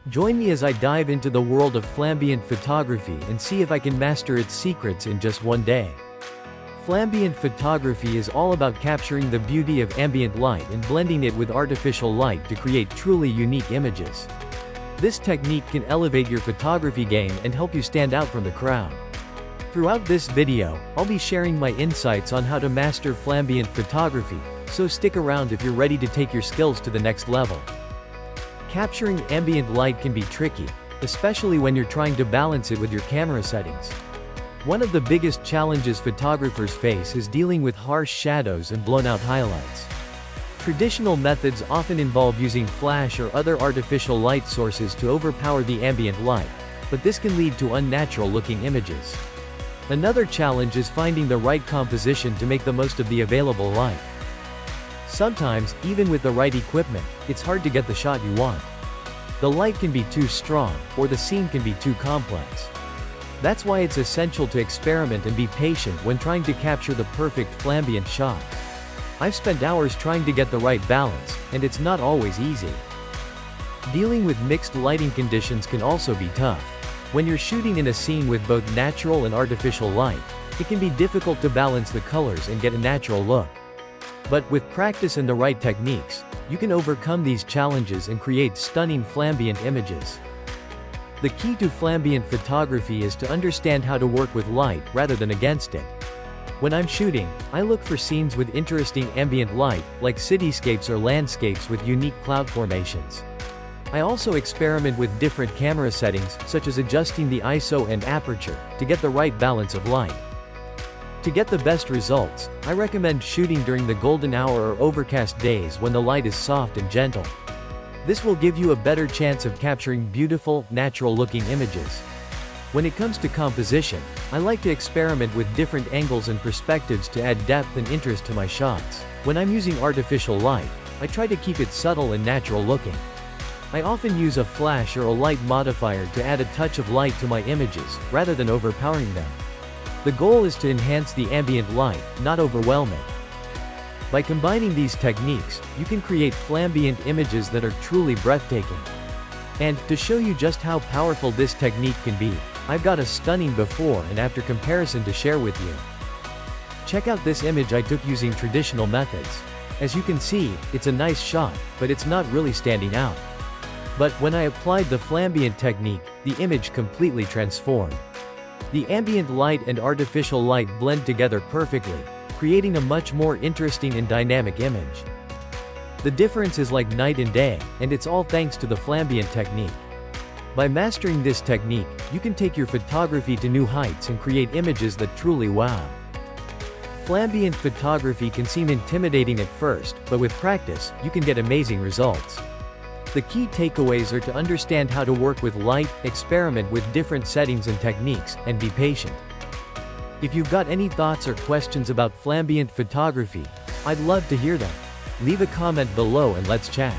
Join me as I dive into the world of flambient photography and see if I can master its secrets in just one day. Flambient photography is all about capturing the beauty of ambient light and blending it with artificial light to create truly unique images. This technique can elevate your photography game and help you stand out from the crowd. Throughout this video, I'll be sharing my insights on how to master flambient photography, so stick around if you're ready to take your skills to the next level. Capturing ambient light can be tricky, especially when you're trying to balance it with your camera settings. One of the biggest challenges photographers face is dealing with harsh shadows and blown-out highlights. Traditional methods often involve using flash or other artificial light sources to overpower the ambient light, but this can lead to unnatural-looking images. Another challenge is finding the right composition to make the most of the available light. Sometimes, even with the right equipment, it's hard to get the shot you want. The light can be too strong, or the scene can be too complex. That's why it's essential to experiment and be patient when trying to capture the perfect flambient shot. I've spent hours trying to get the right balance, and it's not always easy. Dealing with mixed lighting conditions can also be tough. When you're shooting in a scene with both natural and artificial light, it can be difficult to balance the colors and get a natural look. But with practice and the right techniques, you can overcome these challenges and create stunning flambient images. The key to flambient photography is to understand how to work with light rather than against it. When I'm shooting, I look for scenes with interesting ambient light, like cityscapes or landscapes with unique cloud formations. I also experiment with different camera settings, such as adjusting the ISO and aperture, to get the right balance of light. To get the best results, I recommend shooting during the golden hour or overcast days when the light is soft and gentle. This will give you a better chance of capturing beautiful, natural-looking images. When it comes to composition, I like to experiment with different angles and perspectives to add depth and interest to my shots. When I'm using artificial light, I try to keep it subtle and natural-looking. I often use a flash or a light modifier to add a touch of light to my images, rather than overpowering them. The goal is to enhance the ambient light, not overwhelm it. By combining these techniques, you can create flambient images that are truly breathtaking. And, to show you just how powerful this technique can be, I've got a stunning before and after comparison to share with you. Check out this image I took using traditional methods. As you can see, it's a nice shot, but it's not really standing out. But when I applied the flambient technique, the image completely transformed. The ambient light and artificial light blend together perfectly, creating a much more interesting and dynamic image. The difference is like night and day, and it's all thanks to the flambient technique. By mastering this technique, you can take your photography to new heights and create images that truly wow. Flambient photography can seem intimidating at first, but with practice, you can get amazing results. The key takeaways are to understand how to work with light, experiment with different settings and techniques, and be patient. If you've got any thoughts or questions about flambient photography, I'd love to hear them. Leave a comment below and let's chat.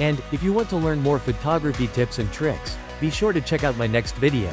And, if you want to learn more photography tips and tricks, be sure to check out my next video.